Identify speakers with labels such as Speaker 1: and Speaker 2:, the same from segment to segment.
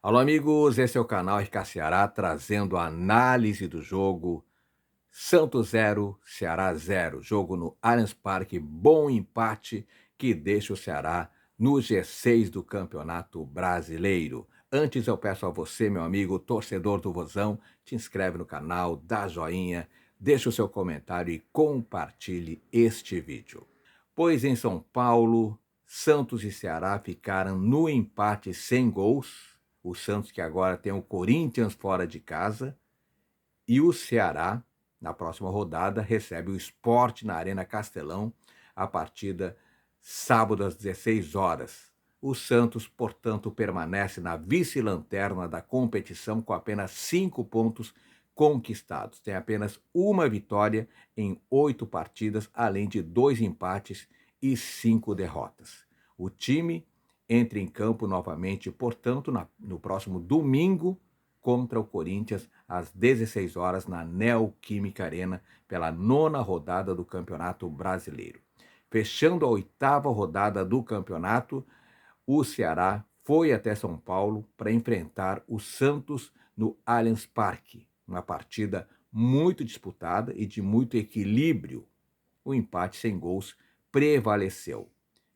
Speaker 1: Alô, amigos, esse é o canal RK Ceará trazendo a análise do jogo Santos 0, Ceará 0. Jogo no Allianz Parque, bom empate que deixa o Ceará no G6 do Campeonato Brasileiro. Antes eu peço a você, meu amigo, torcedor do Vozão, te inscreve no canal, dá joinha, deixa o seu comentário e compartilhe este vídeo. Pois em São Paulo, Santos e Ceará ficaram no empate sem gols. O Santos que agora tem o Corinthians fora de casa e o Ceará, na próxima rodada, recebe o Sport na Arena Castelão, a partida sábado às 16 horas. O Santos, portanto, permanece na vice-lanterna da competição com apenas 5 pontos conquistados. Tem apenas uma vitória em 8 partidas, além de 2 empates e 5 derrotas. O time entra em campo novamente, portanto, no próximo domingo, contra o Corinthians, às 16 horas, na Neoquímica Arena, pela 9ª rodada do Campeonato Brasileiro. Fechando a 8ª rodada do campeonato, o Ceará foi até São Paulo para enfrentar o Santos no Allianz Parque. Uma partida muito disputada e de muito equilíbrio. O empate sem gols prevaleceu.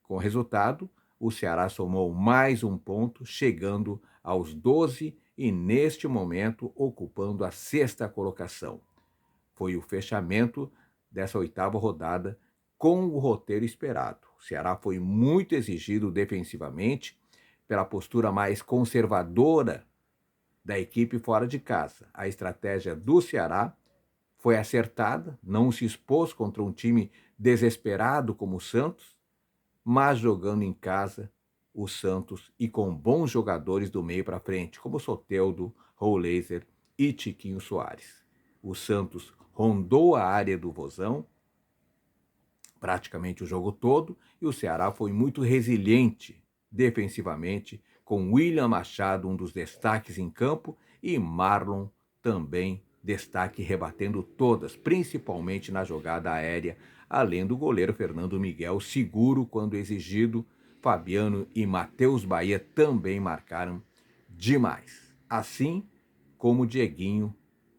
Speaker 1: Com o resultado, o Ceará somou mais um ponto, chegando aos 12 e, neste momento, ocupando a 6ª colocação. Foi o fechamento dessa 8ª rodada com o roteiro esperado. O Ceará foi muito exigido defensivamente pela postura mais conservadora da equipe fora de casa. A estratégia do Ceará foi acertada, não se expôs contra um time desesperado como o Santos, mas jogando em casa o Santos e com bons jogadores do meio para frente, como Soteldo, Rouleiser e Tiquinho Soares. O Santos rondou a área do Vozão praticamente o jogo todo e o Ceará foi muito resiliente defensivamente, com William Machado um dos destaques em campo e Marlon também destaque rebatendo todas, principalmente na jogada aérea, além do goleiro Fernando Miguel seguro quando exigido. Fabiano e Matheus Bahia também marcaram demais. Assim como o Dieguinho,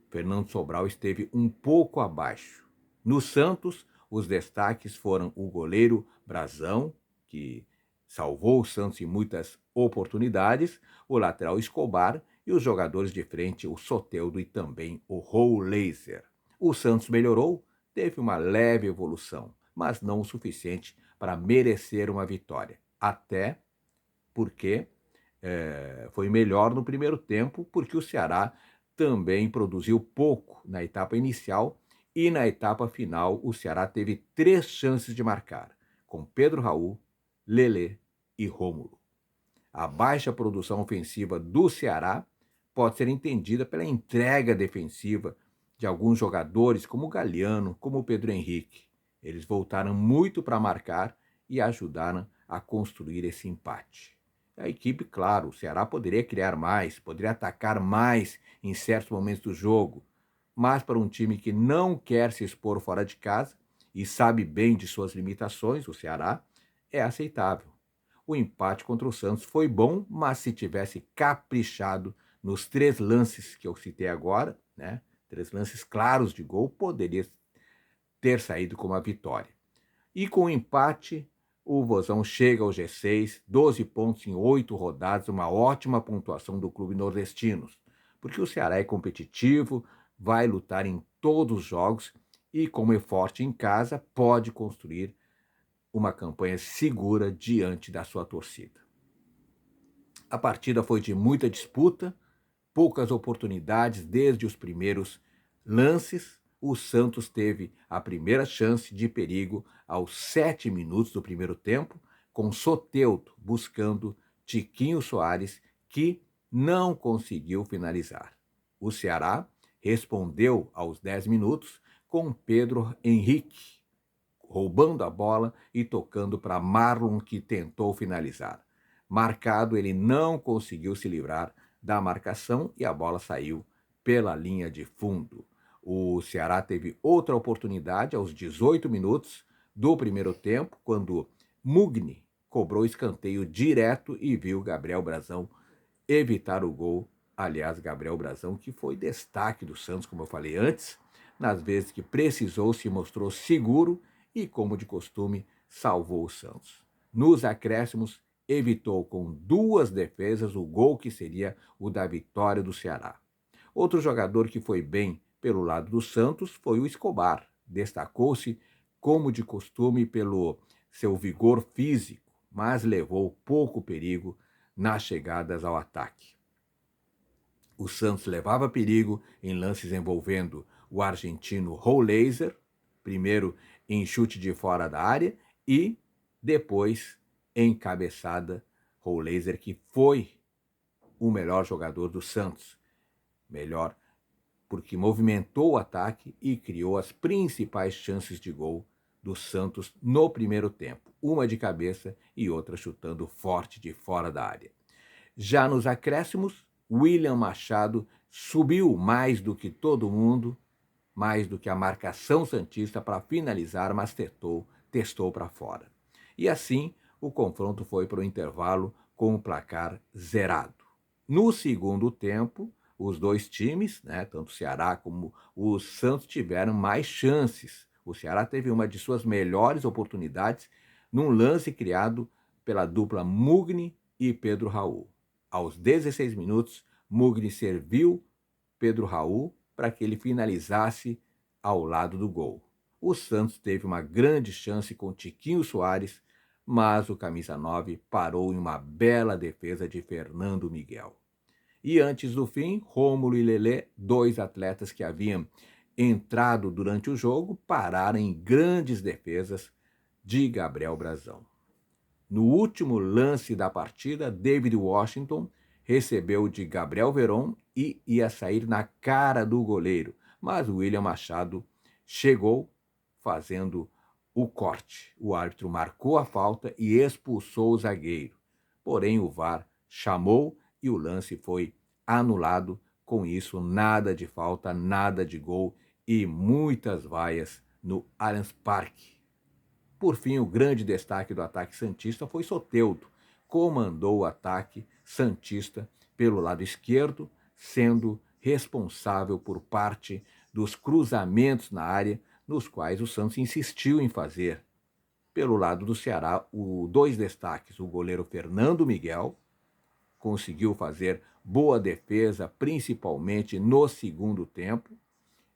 Speaker 1: Fernando Sobral esteve um pouco abaixo. No Santos, os destaques foram o goleiro Brazão, que salvou o Santos em muitas oportunidades, o lateral Escobar e os jogadores de frente, o Soteldo e também o Rouleiser. O Santos melhorou, teve uma leve evolução, mas não o suficiente para merecer uma vitória. Até porque foi melhor no primeiro tempo, porque o Ceará também produziu pouco na etapa inicial e na etapa final o Ceará teve 3 chances de marcar, com Pedro Raul, Lelê e Rômulo. A baixa produção ofensiva do Ceará pode ser entendida pela entrega defensiva de alguns jogadores, como o Galeano, como o Pedro Henrique. Eles voltaram muito para marcar e ajudaram a construir esse empate. A equipe, claro, o Ceará poderia criar mais, poderia atacar mais em certos momentos do jogo, mas para um time que não quer se expor fora de casa e sabe bem de suas limitações, o Ceará, é aceitável. O empate contra o Santos foi bom, mas se tivesse caprichado nos 3 lances que eu citei agora, né, 3 lances claros de gol, poderia ter saído com uma vitória. E com o empate, o Vozão chega ao G6, 12 pontos em 8 rodadas, uma ótima pontuação do clube nordestino, porque o Ceará é competitivo, vai lutar em todos os jogos e, como é forte em casa, pode construir uma campanha segura diante da sua torcida. A partida foi de muita disputa, poucas oportunidades desde os primeiros lances. O Santos teve a primeira chance de perigo aos 7 minutos do primeiro tempo, com Soteldo buscando Tiquinho Soares, que não conseguiu finalizar. O Ceará respondeu aos 10 minutos com Pedro Henrique, roubando a bola e tocando para Marlon, que tentou finalizar. Marcado, ele não conseguiu se livrar da marcação e a bola saiu pela linha de fundo. O Ceará teve outra oportunidade aos 18 minutos do primeiro tempo, quando Mugni cobrou escanteio direto e viu Gabriel Brazão evitar o gol. Aliás, Gabriel Brazão, que foi destaque do Santos, como eu falei antes, nas vezes que precisou, se mostrou seguro e, como de costume, salvou o Santos. Nos acréscimos, evitou com 2 defesas o gol que seria o da vitória do Ceará. Outro jogador que foi bem pelo lado do Santos foi o Escobar. Destacou-se, como de costume, pelo seu vigor físico, mas levou pouco perigo nas chegadas ao ataque. O Santos levava perigo em lances envolvendo o argentino Roleiser, primeiro em chute de fora da área e depois em cabeçada. Roleiser, que foi o melhor jogador do Santos. Melhor porque movimentou o ataque e criou as principais chances de gol do Santos no primeiro tempo. Uma de cabeça e outra chutando forte de fora da área. Já nos acréscimos, William Machado subiu mais do que todo mundo, mais do que a marcação santista para finalizar, mas testou para fora. E assim, o confronto foi para o intervalo com o placar zerado. No segundo tempo, os dois times, tanto o Ceará como o Santos, tiveram mais chances. O Ceará teve uma de suas melhores oportunidades num lance criado pela dupla Mugni e Pedro Raul. Aos 16 minutos, Mugni serviu Pedro Raul para que ele finalizasse ao lado do gol. O Santos teve uma grande chance com Tiquinho Soares, mas o camisa 9 parou em uma bela defesa de Fernando Miguel. E antes do fim, Rômulo e Lelê, 2 atletas que haviam entrado durante o jogo, pararam em grandes defesas de Gabriel Brazão. No último lance da partida, David Washington recebeu de Gabriel Veron e ia sair na cara do goleiro, mas o William Machado chegou fazendo o corte. O árbitro marcou a falta e expulsou o zagueiro. Porém, o VAR chamou e o lance foi anulado. Com isso, nada de falta, nada de gol e muitas vaias no Allianz Parque. Por fim, o grande destaque do ataque santista foi Soteldo. Comandou o ataque santista pelo lado esquerdo, sendo responsável por parte dos cruzamentos na área, nos quais o Santos insistiu em fazer. Pelo lado do Ceará, 2 destaques, o goleiro Fernando Miguel conseguiu fazer boa defesa, principalmente no segundo tempo,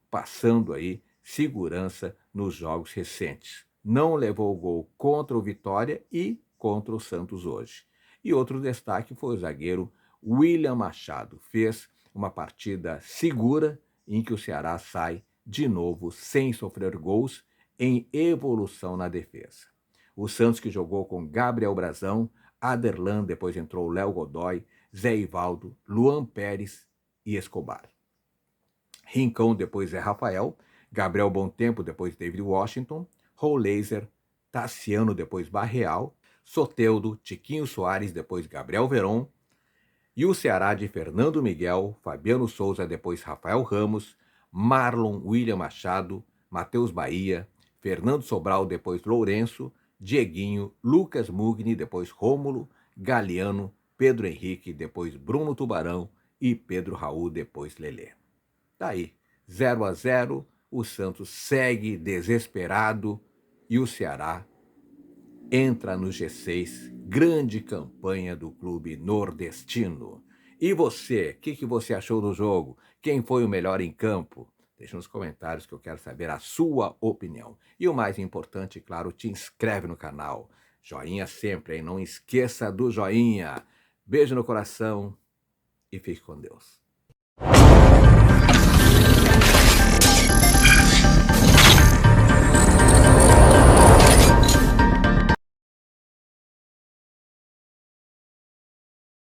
Speaker 1: passando aí segurança nos jogos recentes. Não levou o gol contra o Vitória e contra o Santos hoje. E outro destaque foi o zagueiro William Machado. Fez uma partida segura em que o Ceará sai de novo sem sofrer gols, em evolução na defesa. O Santos, que jogou com Gabriel Brazão, Aderlan, depois entrou Léo Godoy, Zé Ivaldo, Luan Pérez e Escobar. Rincão, depois Zé Rafael, Gabriel Bom Tempo, depois David Washington, Roleiser, Tassiano, depois Barreal, Soteldo, Tiquinho Soares, depois Gabriel Veron, e o Ceará de Fernando Miguel, Fabiano Souza, depois Rafael Ramos, Marlon, William Machado, Matheus Bahia, Fernando Sobral, depois Lourenço, Dieguinho, Lucas Mugni, depois Rômulo, Galeano, Pedro Henrique, depois Bruno Tubarão e Pedro Raul, depois Lelê. Daí, 0-0, o Santos segue desesperado e o Ceará entra no G6, grande campanha do clube nordestino. E você, o que você achou do jogo? Quem foi o melhor em campo? Deixa nos comentários que eu quero saber a sua opinião. E o mais importante, claro, te inscreve no canal. Joinha sempre, hein? Não esqueça do joinha. Beijo no coração e fique com Deus.